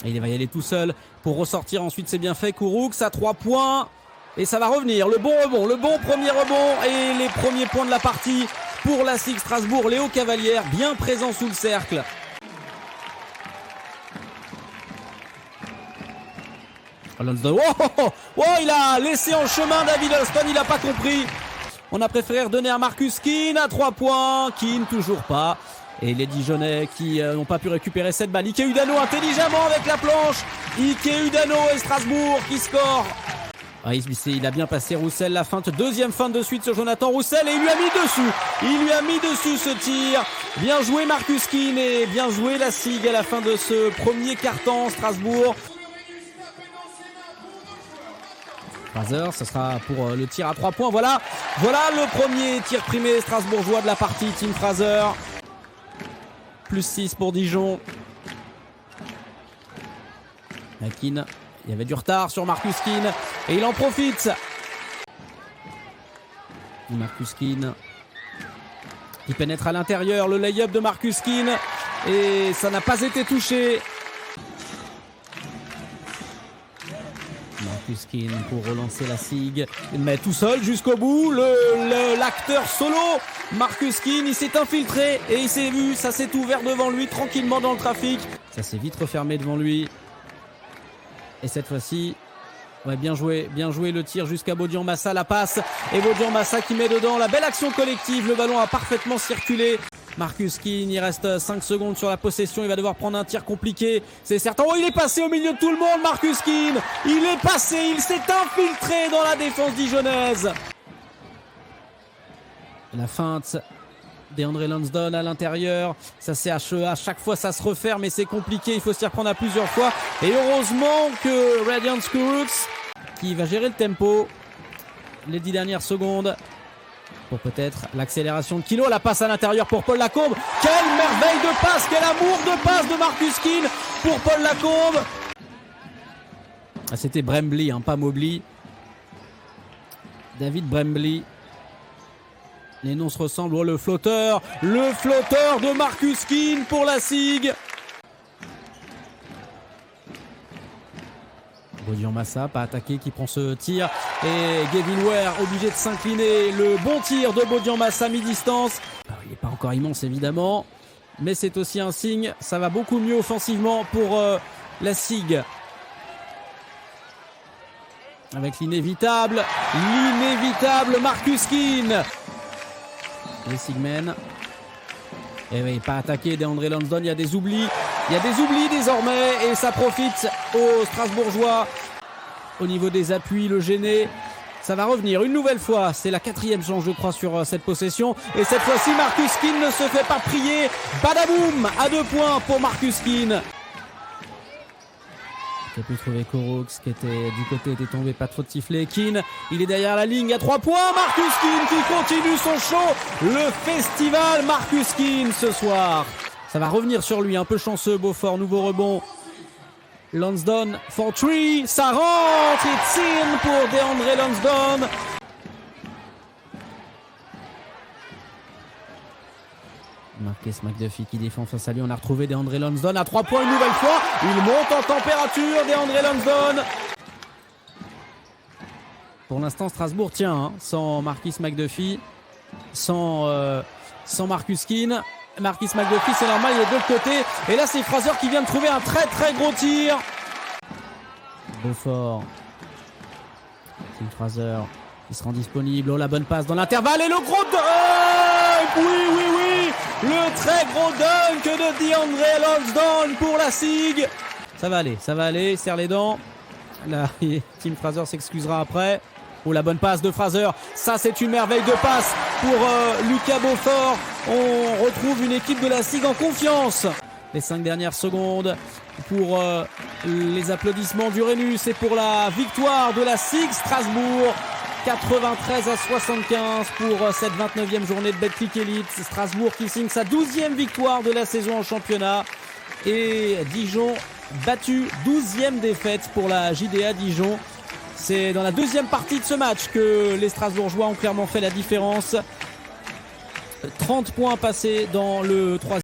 Et il va y aller tout seul pour ressortir ensuite, c'est bien fait. Kourouks à 3 points. Et ça va revenir. Le bon rebond, le bon premier rebond. Et les premiers points de la partie pour la SIG Strasbourg. Léo Cavalière bien présent sous le cercle. Lonsdon. Oh, il a laissé en chemin David Alston, il n'a pas compris. On a préféré redonner à Marcus Keane à 3 points. Keane toujours pas. Et les Dijonais qui n'ont pas pu récupérer cette balle. Ike Udano intelligemment avec la planche. Ike Udano et Strasbourg qui score. Il a bien passé Roussel, la feinte, deuxième feinte de suite sur Jonathan Roussel et il lui a mis dessus. Il lui a mis dessus ce tir. Bien joué Marcus Keane et bien joué la SIG à la fin de ce premier quart-temps Strasbourg. Fraser, ce sera pour le tir à 3 points. Voilà le premier tir primé strasbourgeois de la partie, Tim Fraser. Plus 6 pour Dijon. Keane, il y avait du retard sur Marcus Keane et il en profite. Marcus Keane qui pénètre à l'intérieur, le lay-up de Marcus Keane et ça n'a pas été touché. Marcus Keane pour relancer la SIG, mais tout seul jusqu'au bout, l'acteur solo, Marcus Keane, il s'est infiltré et il s'est vu, ça s'est ouvert devant lui tranquillement dans le trafic. Ça s'est vite refermé devant lui. Et cette fois-ci, ouais, bien joué le tir jusqu'à Bodian Massa, la passe. Et Bodian Massa qui met dedans la belle action collective, le ballon a parfaitement circulé. Marcus Keane, il reste 5 secondes sur la possession, il va devoir prendre un tir compliqué, c'est certain. Oh, il est passé au milieu de tout le monde, Marcus Keane. Il est passé, il s'est infiltré dans la défense dijonnaise. La feinte d'André Lonsdon à l'intérieur, ça c'est à chaque fois ça se referme mais c'est compliqué, il faut s'y reprendre à plusieurs fois. Et heureusement que Radiant Kourouks qui va gérer le tempo les 10 dernières secondes. Pour peut-être l'accélération de Kilo, la passe à l'intérieur pour Paul Lacombe. Quelle merveille de passe, quel amour de passe de Marcus Keane pour Paul Lacombe. C'était Brembly, pas Mobley. David Brembly. Les noms se ressemblent. Oh, le flotteur de Marcus Keane pour la SIG. Bodian Massa, pas attaqué, qui prend ce tir. Et Gavin Ware obligé de s'incliner. Le bon tir de Bodian Massa mi-distance. Il n'est pas encore immense évidemment, mais c'est aussi un signe. Ça va beaucoup mieux offensivement pour la SIG. Avec l'inévitable Marcus Keane. Les Sigmen. Et oui, pas attaqué d'André Lonsdon, il y a des oublis. Il y a des oublis désormais et ça profite aux Strasbourgeois. Au niveau des appuis, le gêné, ça va revenir une nouvelle fois. C'est la 4e chance je crois sur cette possession. Et cette fois-ci, Marcus Keane ne se fait pas prier. Badaboum, à 2 points pour Marcus Keane. Qui a pu trouver Kourouks qui était du côté, était tombé, pas de faute sifflée. Keane, il est derrière la ligne à 3 points. Marcus Keane qui continue son show. Le festival Marcus Keane ce soir. Ça va revenir sur lui, un peu chanceux, Beaufort, nouveau rebond. Lonsdon for 3, ça rentre, it's in pour DeAndre Lonsdon. Marcus McDuffie qui défend face à lui, on a retrouvé DeAndre Lonsdon à 3 points une nouvelle fois. Il monte en température, DeAndre Lonsdon. Pour l'instant, Strasbourg tient, sans Marcus McDuffie, sans Marcus Keane. Marcus McDuffie, c'est normal, il est de l'autre côté. Et là, c'est Fraser qui vient de trouver un très gros tir. Beaufort. Tim Fraser qui se rend disponible. Oh, la bonne passe dans l'intervalle. Et le gros dunk. Oui. Le très gros dunk de DeAndre Lonsdon pour la SIG. Ça va aller. Serre les dents. Là, Tim Fraser s'excusera après. Oh, la bonne passe de Fraser. Ça, c'est une merveille de passe pour Lucas Beaufort. On retrouve une équipe de la SIG en confiance. Les 5 dernières secondes pour les applaudissements du Rhenus et pour la victoire de la SIG Strasbourg. 93-75 pour cette 29e journée de Betclic Elite. Strasbourg qui signe sa 12e victoire de la saison en championnat. Et Dijon battu, 12e défaite pour la JDA Dijon. C'est dans la deuxième partie de ce match que les Strasbourgeois ont clairement fait la différence. 30 points passés dans le 3e.